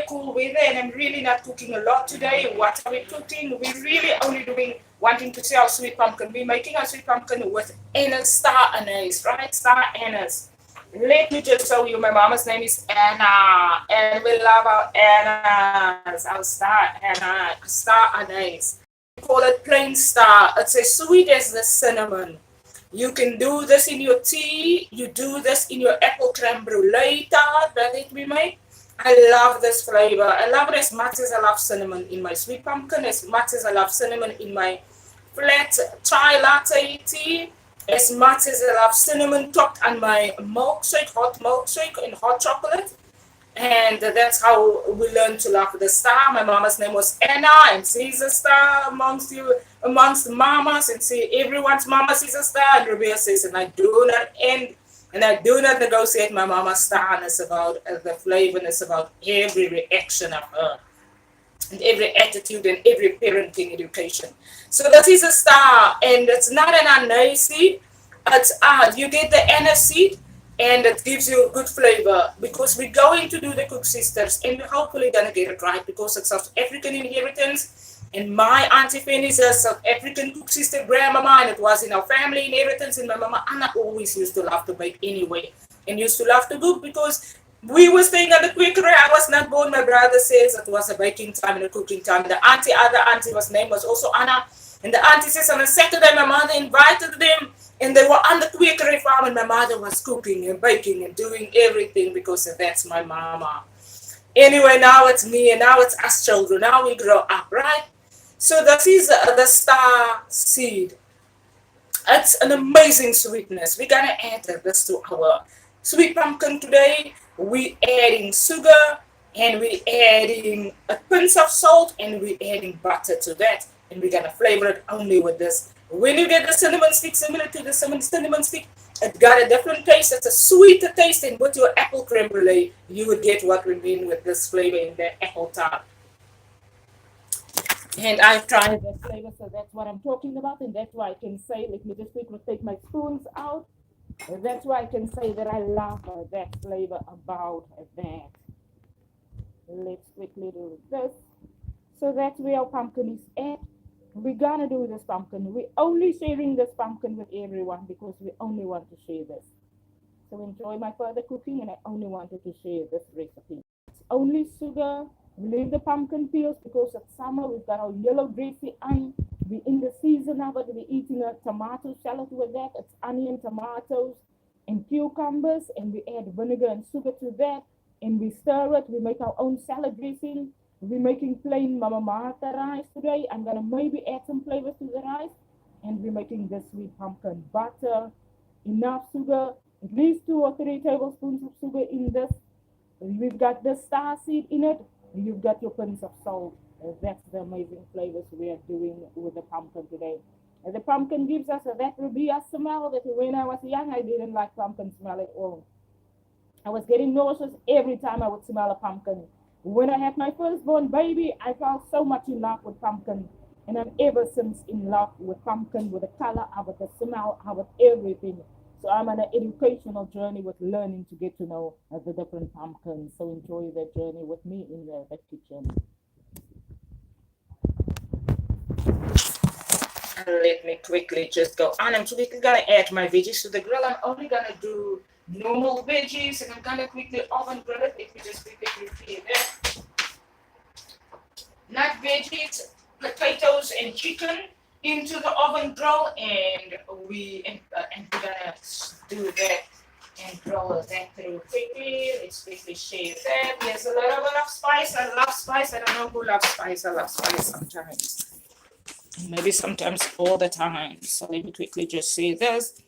cool weather and I'm really not cooking a lot today. What are we cooking? We're really only wanting to sell sweet pumpkin. We're making our sweet pumpkin with anise, star anise, right? Star anise. Let me just show you. My mama's name is Anna, and we love our Annas, our star anise. We call it plain star. It's as sweet as the cinnamon. You can do this in your tea. You do this in your apple creme brulee tart that we make. I love this flavor. I love it as much as I love cinnamon in my sweet pumpkin, as much as I love cinnamon in my flat chai latte tea, as much as I love cinnamon topped on my milkshake, hot milkshake and hot chocolate. And that's how we learned to love the star. My mama's name was Anna, and she's a star amongst you, amongst the mamas, and see everyone's mama is a star. And Ribea says, and I do not negotiate my mama's star. And it's about the flavor, and it's about every reaction of her, and every attitude, and every parenting education. So that is a star, and it's not an anise seed. It's you get the anise seed, and it gives you a good flavor, because we're going to do the Cook Sisters, and we're hopefully gonna get it right, because it's South African inheritance, and my Auntie Fanny is a South African Cook Sister grandmama, and it was in our family inheritance, and my mama Anna always used to love to bake anyway, and used to love to cook, because we were staying at the quakery. I was not born. My brother says it was a baking time and a cooking time. The other auntie, name was also Anna, and the auntie says on a Saturday my mother invited them, and they were on the quakery farm, and my mother was cooking and baking and doing everything, because that's my mama. Anyway, now it's me, and now it's us children. Now we grow up, right? So this is the star seed. It's an amazing sweetness. We're gonna add this to our sweet pumpkin today. We're adding sugar, and we're adding a pinch of salt, and we're adding butter to that, and we're gonna flavor it only with this. When you get the cinnamon stick, similar to the cinnamon stick, it got a different taste. It's a sweeter taste, and with your apple creme brulee, you would get what we mean with this flavor in the apple tart. And I've tried that flavor, so that's what I'm talking about, and that's why I can say, let me just quickly take my spoons out. And that's why I can say that I love that flavor about that. Let's quickly do this. So that's where our pumpkin is at. We're gonna do this pumpkin. We're only sharing this pumpkin with everyone, because we only want to share this. So enjoy my further cooking, and I only wanted to share this recipe. It's only sugar. We leave the pumpkin peels, because it's summer. We've got our yellow gracie on. We're in the season of it. We're eating a tomato salad with that. It's onion, tomatoes, and cucumbers, and we add vinegar and sugar to that, and we stir it. We make our own salad dressing. We're making plain mama Martha rice today. I'm gonna maybe add some flavors to the rice, and we're making this sweet pumpkin. Butter, enough sugar, at least 2 or 3 tablespoons of sugar in this. We've got the star seed in it. You've got your pinch of salt. That's the amazing flavors we are doing with the pumpkin today. And the pumpkin gives us that Ribea smell that when I was young, I didn't like pumpkin smell at all. I was getting nauseous every time I would smell a pumpkin. When I had my firstborn baby, I fell so much in love with pumpkin. And I'm ever since in love with pumpkin, with the color of it, the smell of it, everything. So I'm on an educational journey with learning to get to know the different pumpkins. So enjoy that journey with me in the kitchen. Let me quickly just go on. I'm quickly gonna add my veggies to the grill. I'm only gonna do normal veggies, and I'm gonna quickly oven grill it. Let me just quickly prepare that. Not veggies, potatoes and chicken into the oven grill, and we're gonna do that and grill that through quickly. Let's quickly share that. There's a little bit of spice. I love spice. I don't know who loves spice. I love spice sometimes. Maybe sometimes all the time. So let me quickly just say this.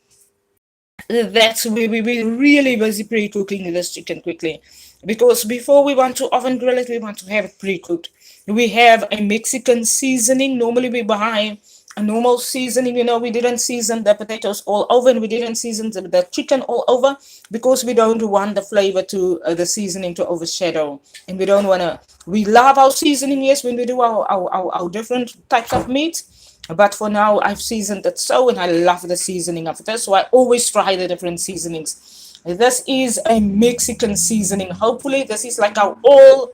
That's we really busy pre-cooking this chicken quickly, because before we want to oven grill it, we want to have it pre-cooked. We have a Mexican seasoning. Normally we buy a normal seasoning. We didn't season the potatoes all over, and we didn't season the chicken all over, because we don't want the flavor to the seasoning to overshadow, and we don't want to. We love our seasoning, yes, when we do our different types of meat. But for now, I've seasoned it so, and I love the seasoning of this. So I always try the different seasonings. This is a Mexican seasoning. Hopefully, this is like our all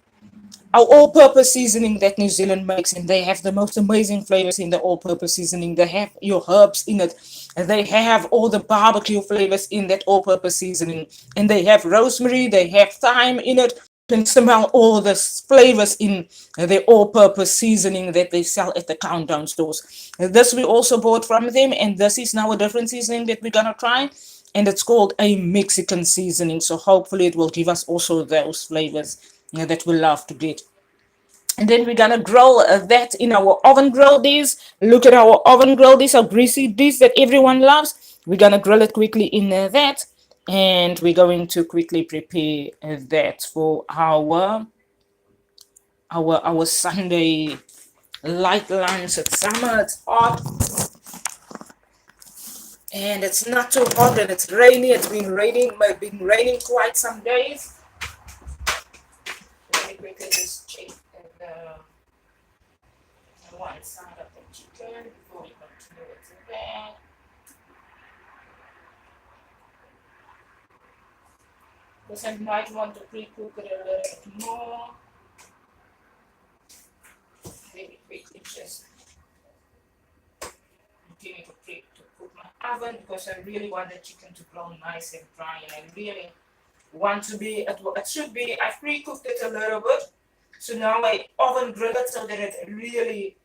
our all-purpose seasoning that New Zealand makes, and they have the most amazing flavors in the all-purpose seasoning. They have your herbs in it, and they have all the barbecue flavors in that all-purpose seasoning, and they have rosemary, they have thyme in it. You can smell all the flavors in the all-purpose seasoning that they sell at the countdown stores. This we also bought from them, and this is now a different seasoning that we're gonna try, and it's called a Mexican seasoning. So hopefully it will give us also those flavors that we love to get. And then we're gonna grill that in our oven grill dish. Look at our oven grill dish, our greasy dish that everyone loves. We're gonna grill it quickly in that, and we're going to quickly prepare that for our Sunday light lunch. It's summer, it's hot, and it's not too hot, and it's rainy. It's been raining quite some days. Let me quickly just check the one side of the chicken before we continue with that. Because I might want to pre-cook it a little bit more. Maybe quickly just continue to cook my oven, because I really want the chicken to brown nice and dry, and I really want to be, it should be, I pre-cooked it a little bit, so now I oven grill it so that it really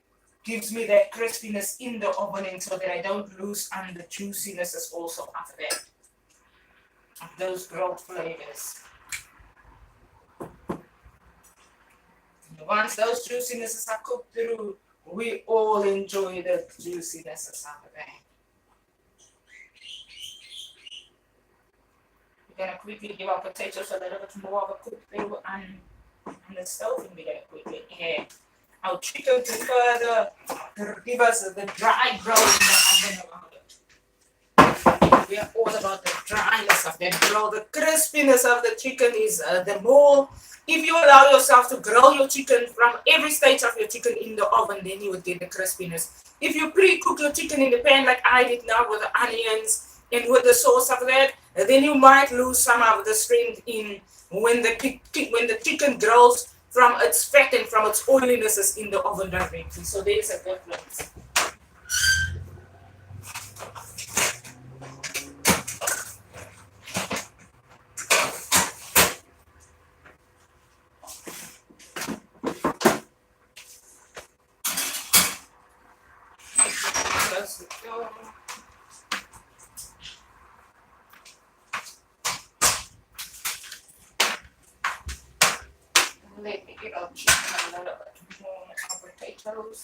gives me that crispiness in the oven, and so that I don't lose on the juiciness is also after that, of those grilled flavors. And once those juicinesses are cooked through, we all enjoy the juicinesses after that. We're gonna quickly give our potatoes a little bit more of a cook through on the stove, and we're gonna quickly add our chicken to further give us the dry brown in the oven around it. We are all about the dryness of that grill. The crispiness of the chicken is the more. If you allow yourself to grill your chicken from every stage of your chicken in the oven, then you would get the crispiness. If you pre-cook your chicken in the pan like I did now with the onions and with the sauce of that, then you might lose some of the strength in when the chicken grills from its fat and from its oiliness in the oven directly. So there's a difference. Let me get our chicken a little bit more, our potatoes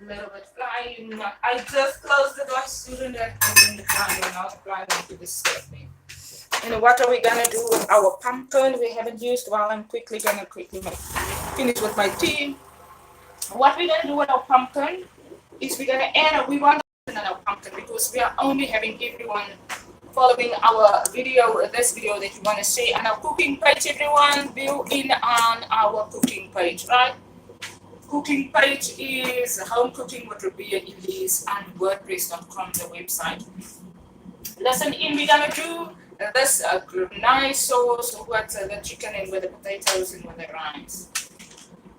a little bit flying. I just closed the door so that I can fly out, flying into the stuffing. And what are we gonna do with our pumpkin? We haven't used. Well, I'm gonna quickly finish with my tea. What we're gonna do with our pumpkin is we want to add our pumpkin, because we are only having everyone following our video, this video that you want to see on our cooking page. Everyone, view in on our cooking page, right? Cooking page is Home Cooking with Ribea, Elise on WordPress.com, the website. Listen in, we're gonna do this nice sauce with the chicken and with the potatoes and with the rice.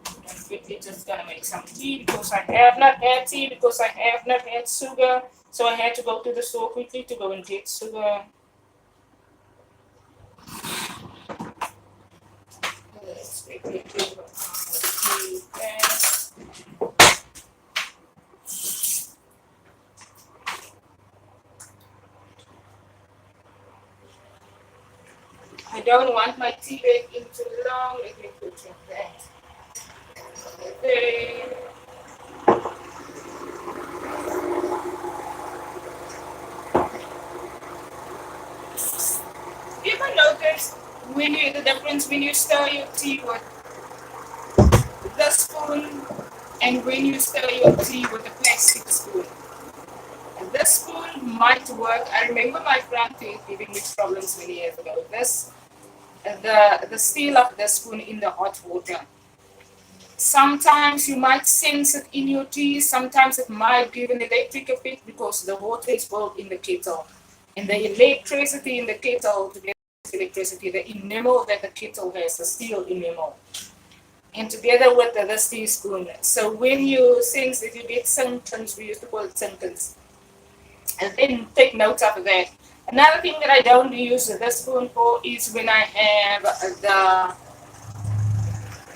I'm quickly just gonna make some tea, because I have not had tea, because I have not had sugar. So I had to go to the store quickly to go and get sugar. Let's quickly do tea first. I don't want my tea bag in too long. Let me put it there. Okay. You ever notice the difference when you stir your tea with the spoon and when you stir your tea with a plastic spoon? This spoon might work. I remember my front teeth giving me problems many years ago. The steel of the spoon in the hot water. Sometimes you might sense it in your tea. Sometimes it might give an electric effect, because the water is boiled in the kettle. And the electricity in the kettle together with electricity. The enamel that the kettle has, the steel enamel, and together with the teaspoon. So when you since that you get symptoms, we used to call it symptoms, and then take note of that. Another thing that I don't use the spoon for is when I have the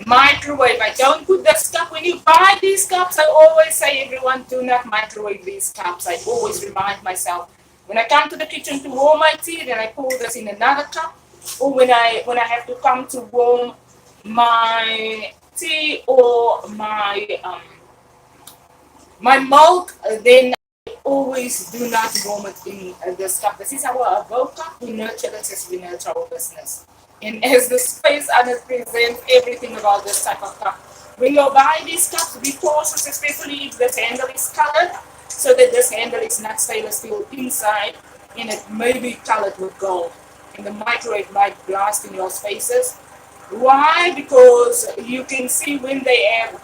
microwave. I don't put this cup. When you buy these cups, I always say, everyone, do not microwave these cups. I always remind myself. When I come to the kitchen to warm my tea, then I pour this in another cup. Or when I have to come to warm my tea or my milk, then I always do not warm it in this cup. This is our AWOKH cup. We nurture this as we nurture our business. And as the space on it presents everything about this type of cup. When you buy these cups, be cautious, especially if this handle is colored, so that this handle is not stainless steel inside and it may be colored with gold. And the microwave might blast in your spaces. Why? Because you can see when they have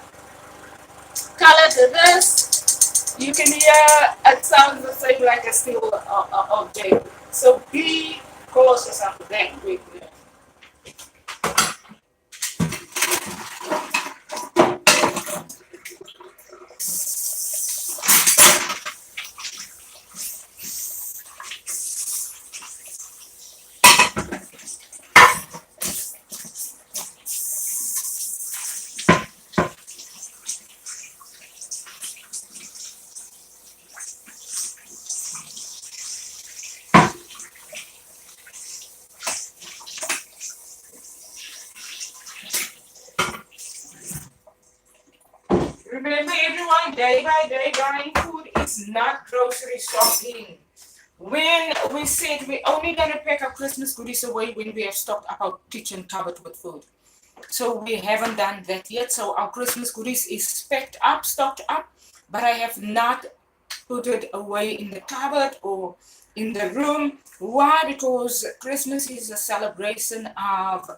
colored this, you can hear it sounds the same like a steel object. So be cautious of that quickly. Remember, everyone, day by day, buying food is not grocery shopping. When we said we're only going to pack our Christmas goodies away when we have stocked up our kitchen cupboard with food. So we haven't done that yet. So our Christmas goodies is packed up, stocked up, but I have not put it away in the cupboard or in the room. Why? Because Christmas is a celebration of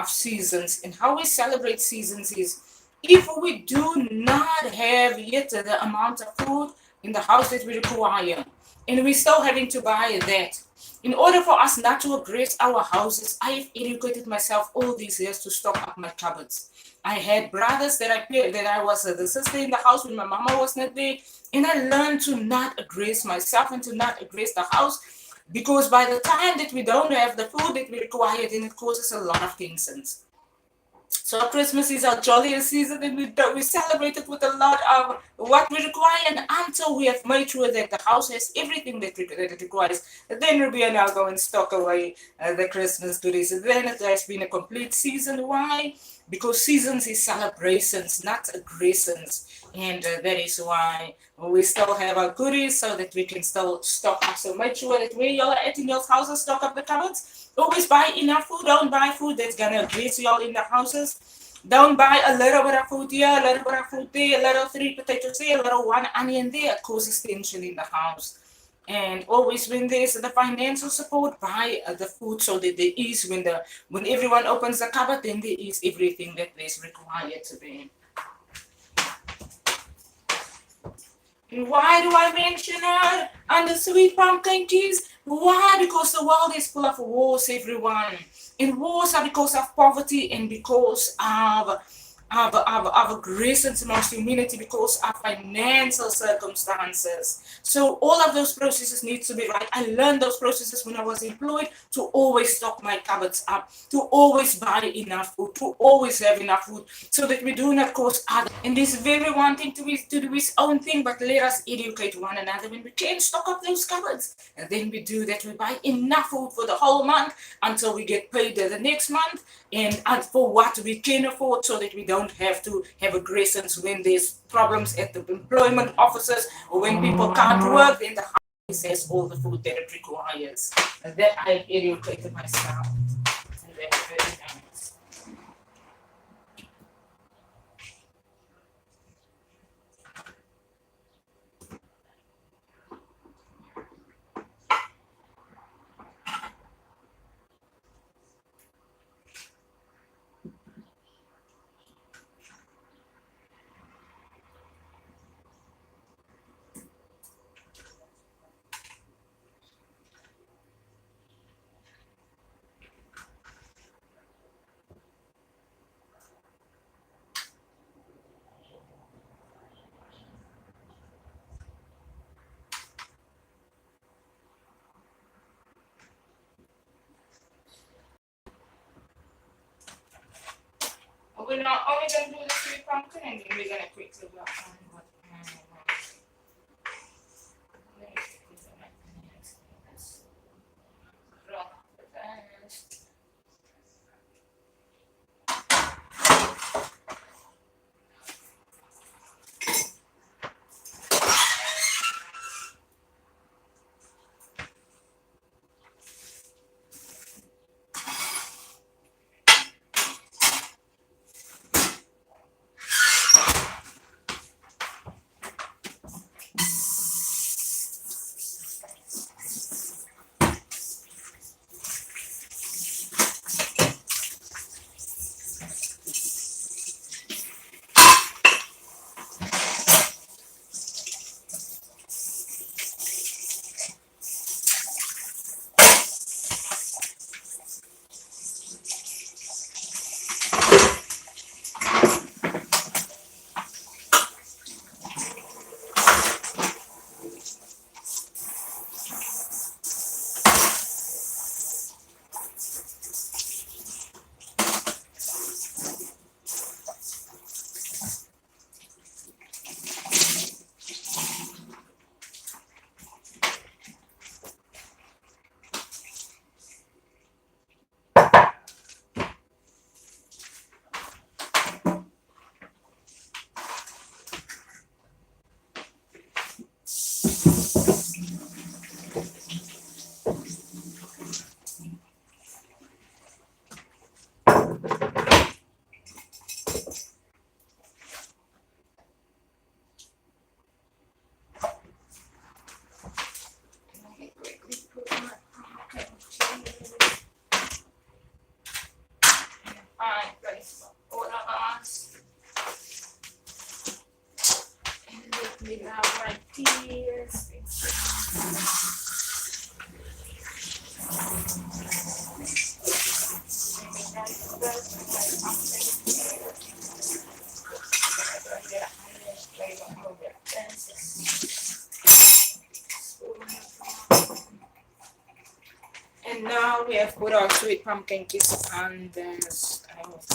seasons, and how we celebrate seasons is if we do not have yet the amount of food in the house that we require, and we're still having to buy that. In order for us not to aggress our houses, I have educated myself all these years to stock up my cupboards. I had brothers that I was the sister in the house when my mama was not there, and I learned to not aggress myself and to not aggress the house, because by the time that we don't have the food that we require, then it causes a lot of tensions. So Christmas is our jolliest season, and we celebrate it with a lot of what we require. And until we have made sure that the house has everything that it requires, then we are now going to stock away the Christmas goodies. And then it has been a complete season. Why? Because seasons is celebrations, not aggressions. And that is why we still have our goodies so that we can still stock up. So make sure that where y'all are at in your houses, stock up the cupboards. Always buy enough food. Don't buy food that's gonna aggress y'all in the houses. Don't buy a little bit of food here, a little bit of food there, a little 3 potatoes here, a little 1 onion there. It causes tension in the house. And always when there's the financial support, buy the food so that there is when everyone opens the cupboard, then there is everything that is required to be. And why do I mention it on the sweet pumpkin cheese? Why? Because the world is full of wars, everyone. And wars are because of poverty and because of aggressions amongst humanity, because of financial circumstances. So all of those processes need to be right. I learned those processes when I was employed, to always stock my cupboards up, to always buy enough food, to always have enough food, so that we do not cause others. And this very one thing to do his own thing, but let us educate one another. When we can stock up those cupboards, and then we do that, we buy enough food for the whole month until we get paid the next month, and for what we can afford, so that we don't have to have aggressions when there's problems at the employment offices, or when people can't work, then the house has all the food that it requires. And that I've educated myself. And that's very nice. we're not only going to do the sweet pumpkin, and then we're going to quickly work on what we have right here. And now we have put our sweet pumpkin kisses on the stove.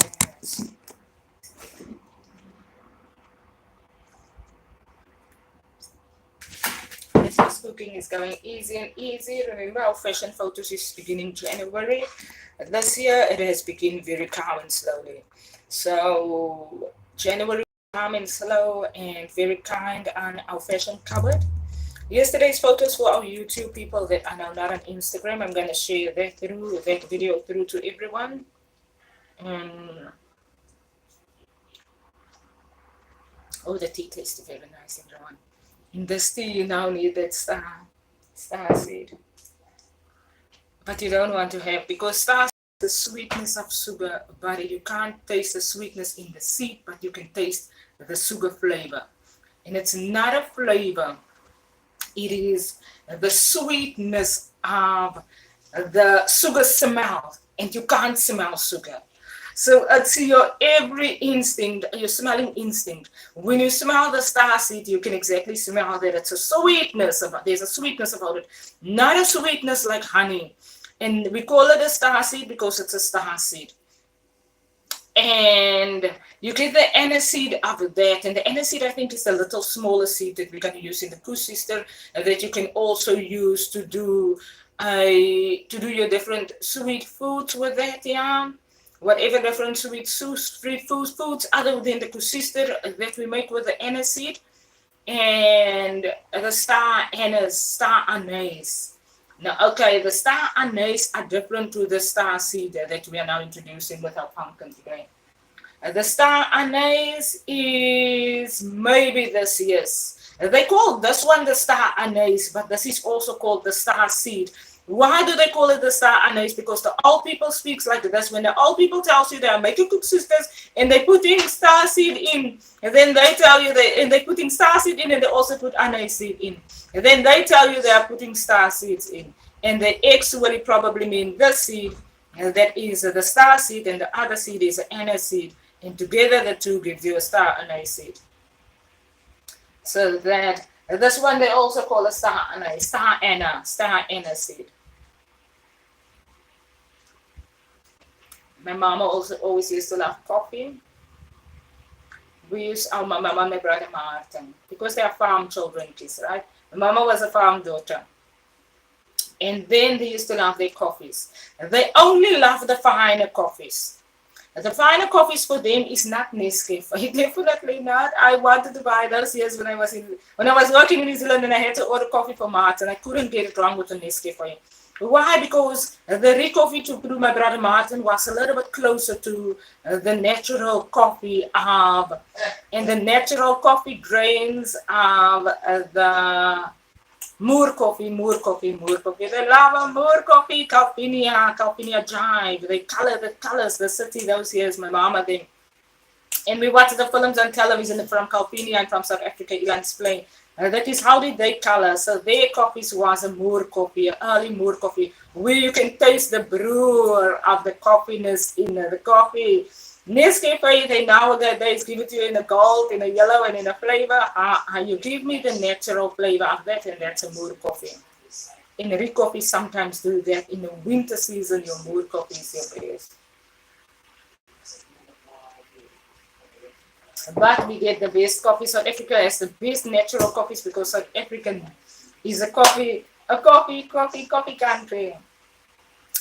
This cooking is going easy and easy. Remember, our fashion photos is beginning January. This year it has begun very calm and slowly. So January calm and slow and very kind on our fashion cupboard. Yesterday's photos for our YouTube people that are now not on Instagram. I'm gonna share that video through to everyone. Oh, the tea tastes very nice, everyone. In this tea, you now need that star seed. But you don't want to have, because star seed is the sweetness of sugar, but you can't taste the sweetness in the seed, but you can taste the sugar flavor. And it's not a flavor. It is the sweetness of the sugar smell, and you can't smell sugar. So it's your every instinct, your smelling instinct. When you smell the star seed, you can exactly smell that it's a sweetness about. There's a sweetness about it, not a sweetness like honey. And we call it a star seed because it's a star seed. And you get the aniseed of that, and the aniseed I think is a little smaller seed that we're going to use in the Koesister, that you can also use to do your different sweet foods with that, yeah. Whatever different sweet foods other than the Koesister that we make with the aniseed, and the star anise. Now, okay, the star anise are different to the star seed that we are now introducing with our pumpkin today. The star anise is maybe this, yes. They call this one the star anise, but this is also called the star seed. Why do they call it the star anise? Because the old people speaks like this. When the old people tells you they are making Koesisters and they put in star seed in, and then they tell you they putting star seed in, and they also put anise seed in. And then they tell you they are putting star seeds in. And they actually probably mean this seed, and that is the star seed, and the other seed is the anise seed. And together the two gives you a star anise seed. So that this one they also call a star anise, star anise seed. My mama also always used to love coffee. we used our mama and my brother Martin, because they are farm children, right? My mama was a farm daughter. And then they used to love their coffees. They only love the finer coffees. The finer coffees for them is not Nescafe. Definitely not. I wanted to buy those years when I was working in New Zealand, and I had to order coffee for Martin. I couldn't get it wrong with the Nescafe. Why? Because the re-coffee to my brother Martin was a little bit closer to the natural coffee of, and the natural coffee grains of the Moor coffee. They love a Moor coffee, Calpinia Jive. They color the colors, the city those years, my mama them. And we watch the films on television from Calpinia and from South Africa, Elise playing. That is how did they color. So their coffees was a Moor coffee, an early Moor coffee, where you can taste the brewer of the coffeeness in the coffee. Nescafe, they nowadays give it to you in a gold, in a yellow, and in a flavor. You give me the natural flavor of that, and that's a Moor coffee. And Rick coffee sometimes do that in the winter season. Your Moor coffee is your best. But we get the best coffee. South Africa has the best natural coffees because South Africa is a coffee country,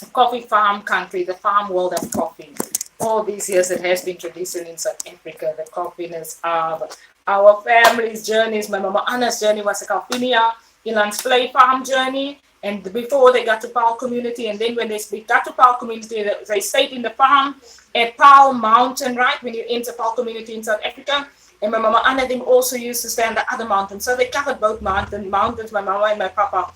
a coffee farm country, the farm world of coffee. All these years it has been tradition in South Africa, the coffeeness of our family's journeys. My mama Anna's journey was a Calpinia, Ilan's Play farm journey. And before they got to Paarl community, and then when they got to Paarl community, they stayed in the farm at Paarl Mountain, right? When you enter Paarl community in South Africa. And my mama Anna them also used to stay on the other mountain. So they covered both mountains, my mama and my papa.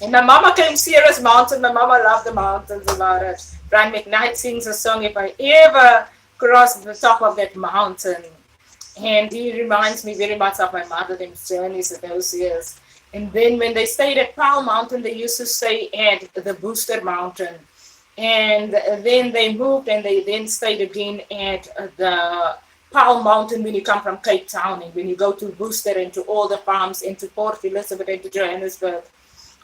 And my mama came Sierra's mountain. My mama loved the mountains about it. Brian McKnight sings a song, If I Ever Cross the Top of That Mountain. And he reminds me very much of my mother, them journeys of those years. And then when they stayed at Paarl Mountain, they used to stay at the Booster Mountain. And then they moved and they then stayed again at the Paarl Mountain when you come from Cape Town. And when you go to Booster and to all the farms and to Port Elizabeth and to Johannesburg.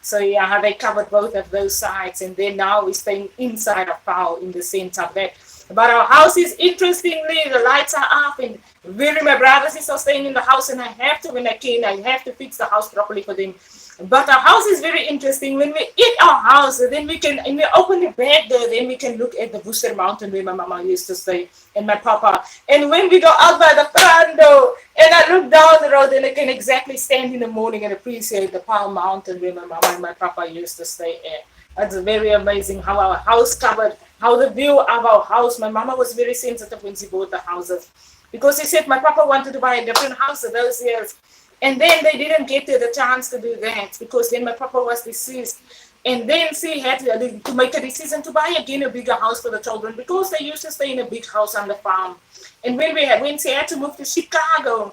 So yeah, they covered both of those sides. And then now we're staying inside of Paarl in the center of that. But our house is, interestingly, the lights are off, and really my brothers is still staying in the house, and I have to, when I can, I have to fix the house properly for them. But our house is very interesting. When we eat our house, then we can, and we open the back door, then we can look at the Booster Mountain where my mama used to stay, and my papa. And when we go out by the front door, and I look down the road, and I can exactly stand in the morning and appreciate the Paarl Mountain where my mama and my papa used to stay at. That's very amazing how our house covered, how the view of our house. My mama was very sensitive when she bought the houses because she said my papa wanted to buy a different house in those years. And then they didn't get the chance to do that because then my papa was deceased. And then she had to make a decision to buy again a bigger house for the children because they used to stay in a big house on the farm. And when she had to move to Chicago,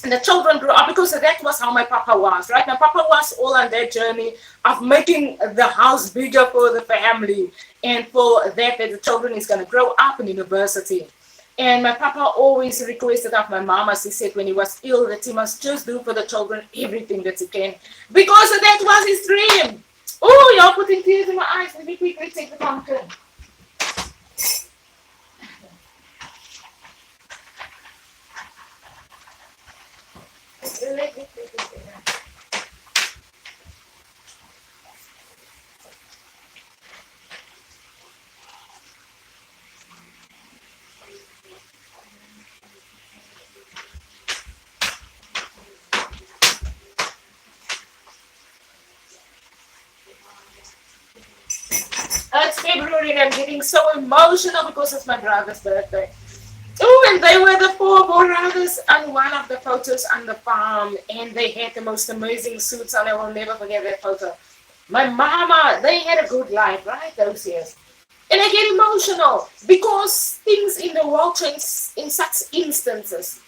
and the children grew up because that was how my papa was, right? My papa was all on that journey of making the house bigger for the family and for that the children is going to grow up in university. And my papa always requested of my mama, she said when he was ill, that he must just do for the children everything that he can because that was his dream. Oh, y'all putting tears in my eyes. Let me quickly take the pumpkin. It's February and I'm getting so emotional because it's my brother's birthday. Oh, and they were the 4 brothers on one of the photos on the farm, and they had the most amazing suits, and I will never forget that photo. My mama, they had a good life, right, those years. And I get emotional because things in the world change in such instances.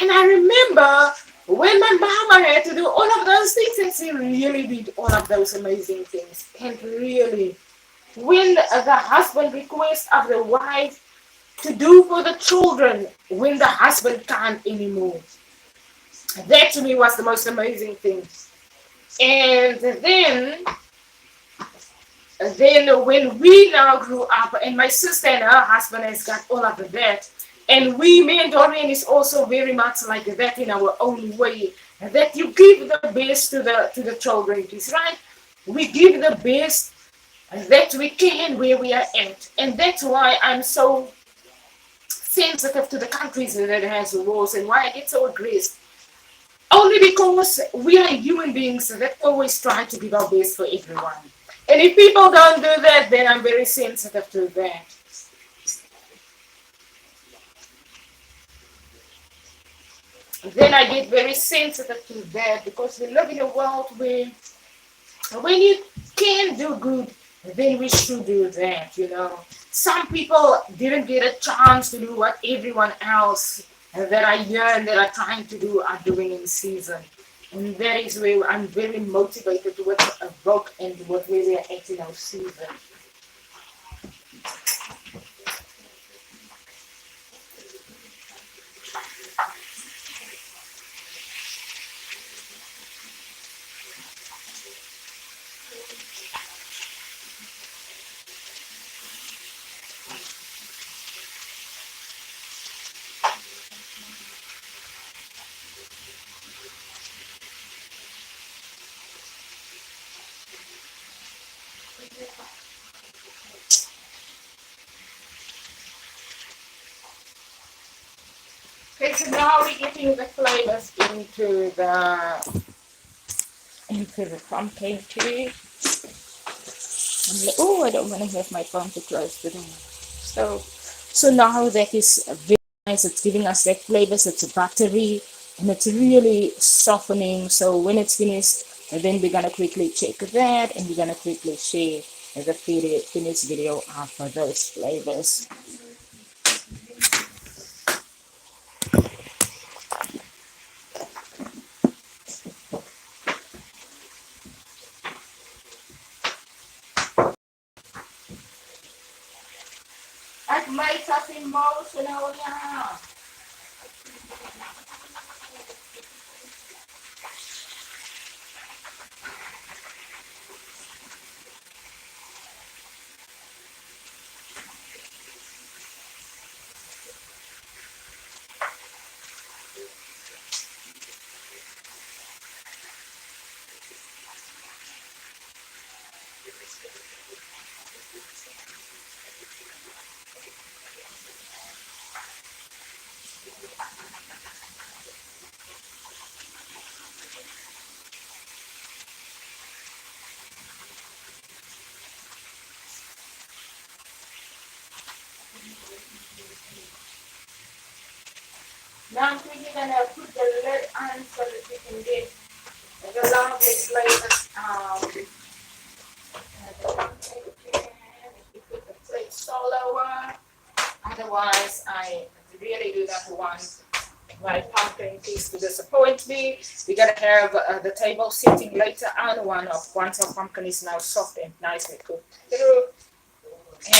And I remember when my mama had to do all of those things, and she really did all of those amazing things. And really, when the husband requests of the wife to do for the children when the husband can't anymore, that to me was the most amazing thing. And then Then when we now grew up, and my sister and her husband has got all of that, and me and Dorian is also very much like that in our own way. That you give the best to the children, it is right. We give the best that we can where we are at, and that's why I'm so sensitive to the countries that has wars, and why I get so aggressive. Only because we are human beings that always try to give our best for everyone. And if people don't do that, then I'm very sensitive to that. Then I get very sensitive to that because we live in a world where when you can do good, then we should do that. Some people didn't get a chance to do what everyone else that are here and that are trying to do are doing in season. And that is where I'm very motivated with AWOKH and what where we are at in our season. Okay, so now we're getting the flavors into the pumpkin tea. Oh, I don't want to have my phone too close to them. So now that is very nice. It's giving us that flavors. It's buttery and it's really softening. So when it's finished, then we're gonna quickly check that and we're gonna quickly share the finished video of those flavors. At my tough emotional, yeah. Now I'm quickly gonna put the lid on so that we can get the lovely flavors out. If you put the plate all over, otherwise I really do not want my pumpkin piece to disappoint me. We're gonna have the table sitting later on once our pumpkin is now soft and nicely cooked through.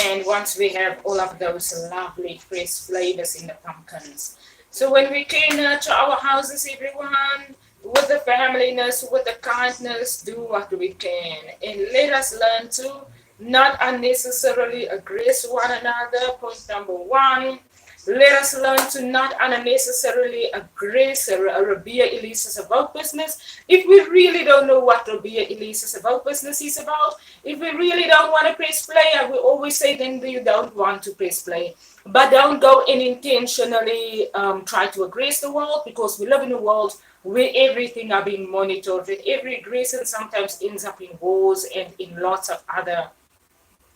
And once we have all of those lovely fresh flavors in the pumpkins. So when we can nurture our houses, everyone, with the familyness, with the kindness, do what we can. And let us learn to not unnecessarily aggress one another. Point number one. Let us learn to not unnecessarily aggress Ribea Elise's about business. If we really don't know what Ribea Elise's about business is about, if we really don't want to press play, I will always say then you don't want to press play. But don't go and intentionally try to aggress the world, because we live in a world where everything are being monitored, and every aggression sometimes ends up in wars and in lots of other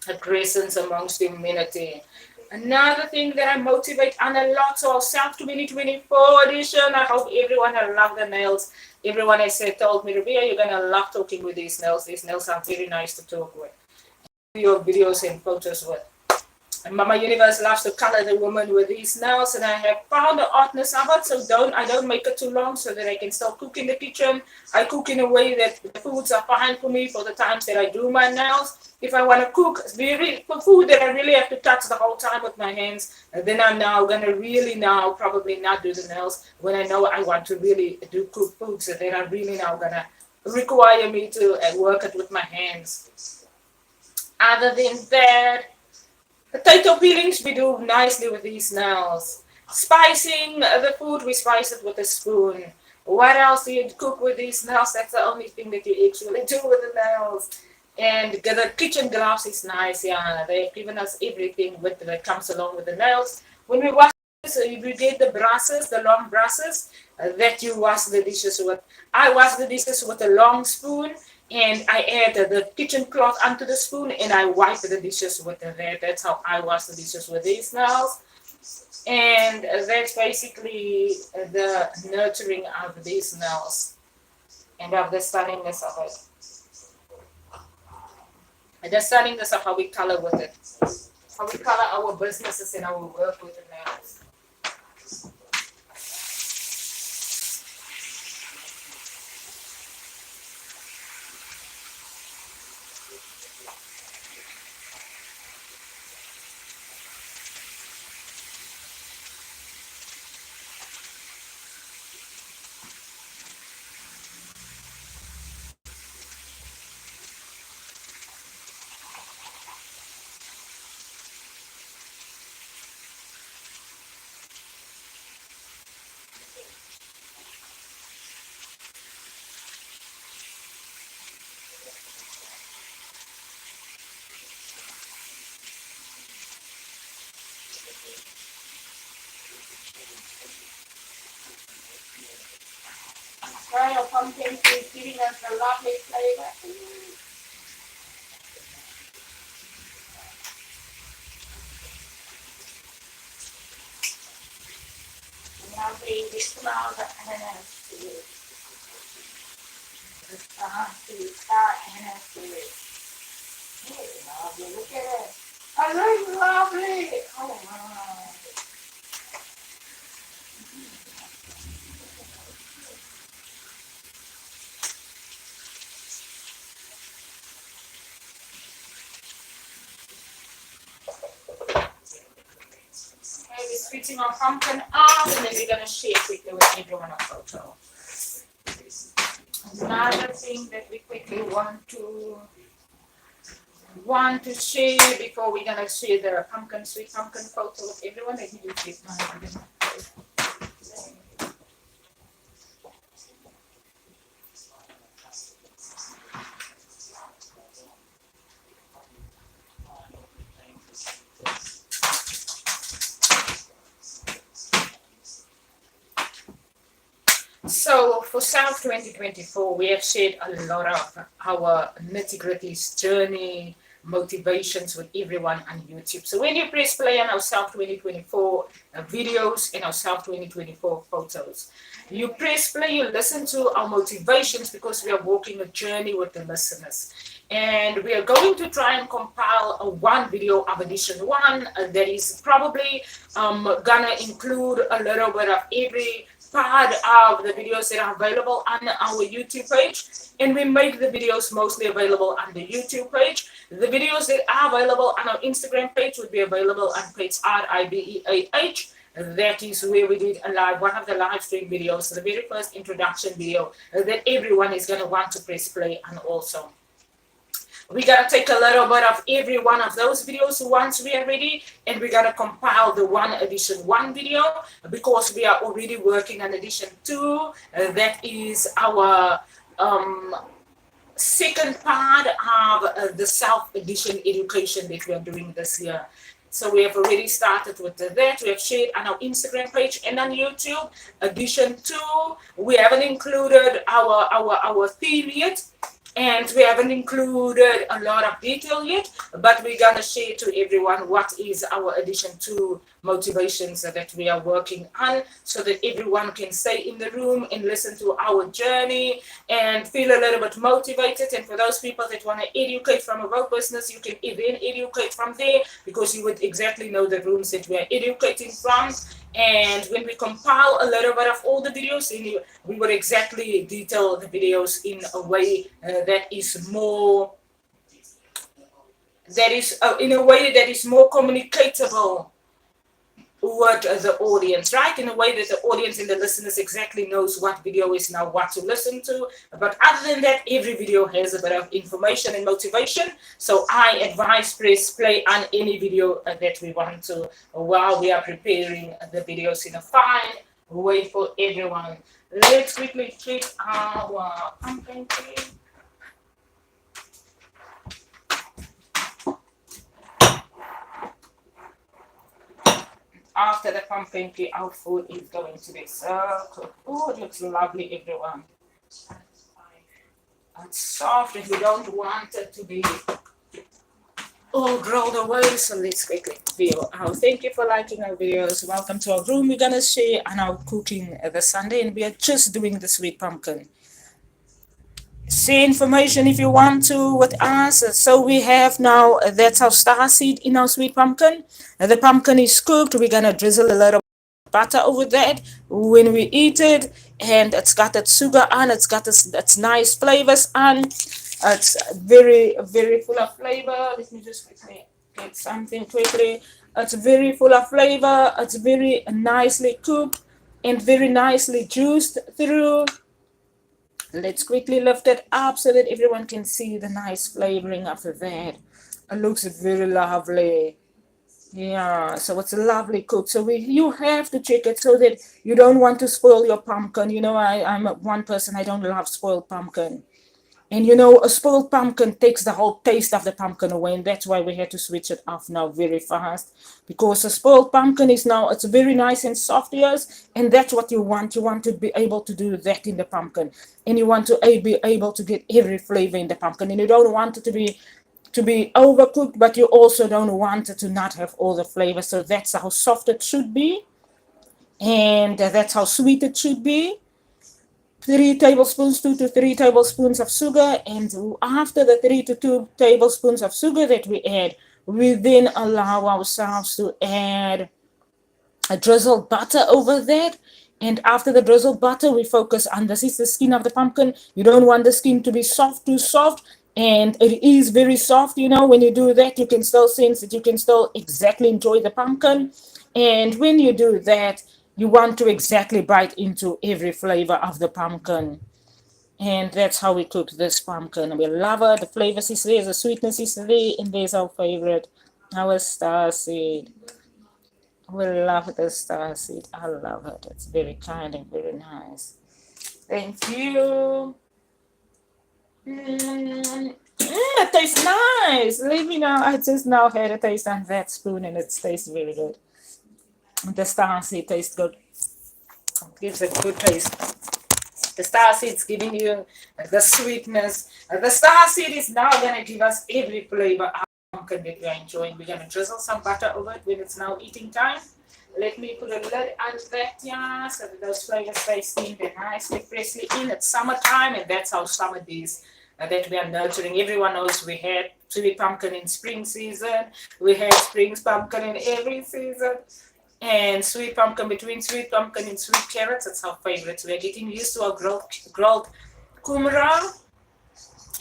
aggressions amongst the humanity. Another thing that I motivate on a lot, so South 2024 edition, I hope everyone has loved the nails. Everyone has said, told me, Ribea, you're going to love talking with these nails. These nails are very nice to talk with. Your videos and photos with. And Mama Universe loves to color the woman with these nails, and I have found the artness of it, so I don't make it too long so that I can still cook in the kitchen. I cook in a way that the foods are fine for me for the times that I do my nails. If I want to cook for food that I really have to touch the whole time with my hands, then I'm now going to really now probably not do the nails when I know I want to really do cook foods, so then I'm really now going to require me to work it with my hands. Other than that, potato peelings we do nicely with these nails. Spicing the food, we spice it with a spoon. What else do you cook with these nails? That's the only thing that you actually do with the nails. And the kitchen gloves is nice, yeah. They've given us everything with that comes along with the nails. When we wash, so we get the brushes, the long brushes that you wash the dishes with. I wash the dishes with a long spoon, and I add the kitchen cloth onto the spoon, and I wipe the dishes with that. That's how I wash the dishes with these nails. And that's basically the nurturing of these nails and of the stunningness of it. And the stunningness of how we color with it. How we color our businesses and how we work with the nails. Try your pumpkin is giving us a lovely flavor. Lovely, we smell the ananas to it. The star ananas to it. Hey, lovely, look at it. I like lovely. Oh, wow. Okay, we're switching our pumpkin up, and then we're going to share quickly with everyone a photo. Another thing that we quickly want to share before we're going to share the sweet pumpkin photo with everyone. Let me just get my. So for South 2024, we have shared a lot of our nitty-gritties, journey, motivations with everyone on YouTube. So when you press play on our South 2024 videos and our South 2024 photos, you press play, you listen to our motivations because we are walking a journey with the listeners. And we are going to try and compile one video of edition one that is probably gonna include a little bit of every part of the videos that are available on our YouTube page, and we make the videos mostly available on the YouTube page. The videos that are available on our Instagram page would be available on page RIBEAH. That is where we did one of the live stream videos, the very first introduction video that everyone is going to want to press play on also. We're going to take a little bit of every one of those videos once we are ready, and we're going to compile the edition one video because we are already working on edition two. That is our second part of the self-edition education that we are doing this year. So we have already started with that. We have shared on our Instagram page and on YouTube. Edition two, we haven't included our theme yet. And we haven't included a lot of detail yet, but we're going to share to everyone what is our addition to motivations that we are working on so that everyone can stay in the room and listen to our journey and feel a little bit motivated. And for those people that want to educate from about business, you can even educate from there because you would exactly know the rooms that we are educating from. And when we compile a little bit of all the videos, we would exactly detail the videos in a way that is more communicatable what the audience, right? In a way that the audience and the listeners exactly knows what video is now what to listen to. But other than that, every video has a bit of information and motivation. So I advise press play on any video that we want to while we are preparing the videos in a fine way for everyone. Let's quickly check our pumpkin cake. After the pumpkin cake, our food is going to be served. Oh, it looks lovely, everyone. It's soft and we don't want it to be all grilled away. So let's quickly feel out. Thank you for liking our videos. Welcome to our room. We're gonna share on our cooking this Sunday, and we are just doing the sweet pumpkin. See information if you want to with us. So we have now, that's our star seed in our sweet pumpkin. The pumpkin is cooked. We're gonna drizzle a little butter over that when we eat it, and it's got that sugar on, it's got its nice flavors on. It's very full of flavor. Let me just quickly get something quickly. It's very full of flavor. It's very nicely cooked and very nicely juiced through. Let's quickly lift it up so that everyone can see the nice flavoring of that. It looks very lovely. Yeah, so it's a lovely cook. So you have to check it so that you don't want to spoil your pumpkin. You know, I'm one person, I don't love spoiled pumpkin. And you know, a spoiled pumpkin takes the whole taste of the pumpkin away, and that's why we had to switch it off now very fast. Because a spoiled pumpkin is now, it's very nice and soft, yes, and that's what you want. You want to be able to do that in the pumpkin, and you want to be able to get every flavor in the pumpkin, and you don't want it to be overcooked, but you also don't want it to not have all the flavor. So that's how soft it should be, and that's how sweet it should be. 2 to 3 tablespoons of sugar, and after the 3 to 2 tablespoons of sugar that we add, we then allow ourselves to add a drizzled butter over that. And after the drizzled butter, we focus on this is the skin of the pumpkin. You don't want the skin to be too soft, and it is very soft. You know, when you do that, you can still sense that you can still exactly enjoy the pumpkin. And when you do that, you want to exactly bite into every flavor of the pumpkin. And that's how we cook this pumpkin. We love it. The flavors is there, the sweetness is there, and there's our favorite, our star seed. We love the star seed. I love it. It's very kind and very nice. Thank you. It tastes nice. Let me know. I just now had a taste on that spoon, and it tastes very good. The star seed tastes good. It gives a good taste. The star seed's giving you the sweetness. The star seed is now going to give us every flavor of pumpkin that we are enjoying. We're going to drizzle some butter over it when it's now eating time. Let me put a lid on that, yeah, so that those flavors stay steamed and nicely, freshly in. It's summertime, and that's how summer is. That we are nurturing. Everyone knows we had sweet pumpkin in spring season. We had spring pumpkin in every season. And sweet pumpkin, between sweet pumpkin and sweet carrots, it's our favorites. We're getting used to our grilled kumara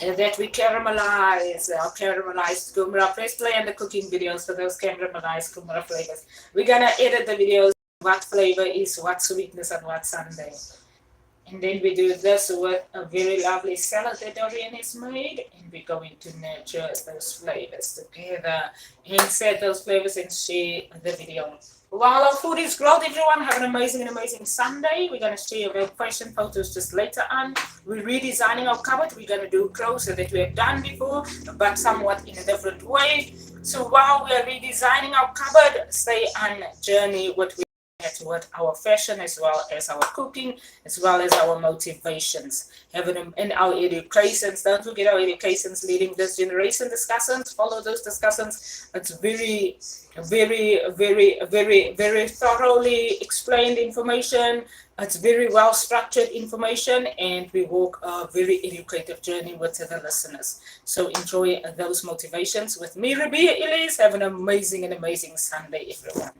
that we caramelize, our caramelized kumara. Press play on the cooking videos for those caramelized kumara flavors. We're gonna edit the videos, what flavor is what sweetness on what Sunday. And then we do this with a very lovely salad that Dorian has made, and we're going to nurture those flavors together and set those flavors and share the video. While our food is grilled, everyone, have an amazing Sunday. We're going to share our fashion photos just later on. We're redesigning our cupboard. We're going to do clothes that we have done before, but somewhat in a different way. So while we are redesigning our cupboard, stay on journey with toward our fashion, as well as our cooking, as well as our motivations, having in our educations. Don't forget our educations, leading this generation discussions. Follow those discussions. It's very thoroughly explained information. It's very well structured information, and we walk a very educative journey with the listeners. So enjoy those motivations with me, Ribea, Elise. Have an amazing Sunday, everyone.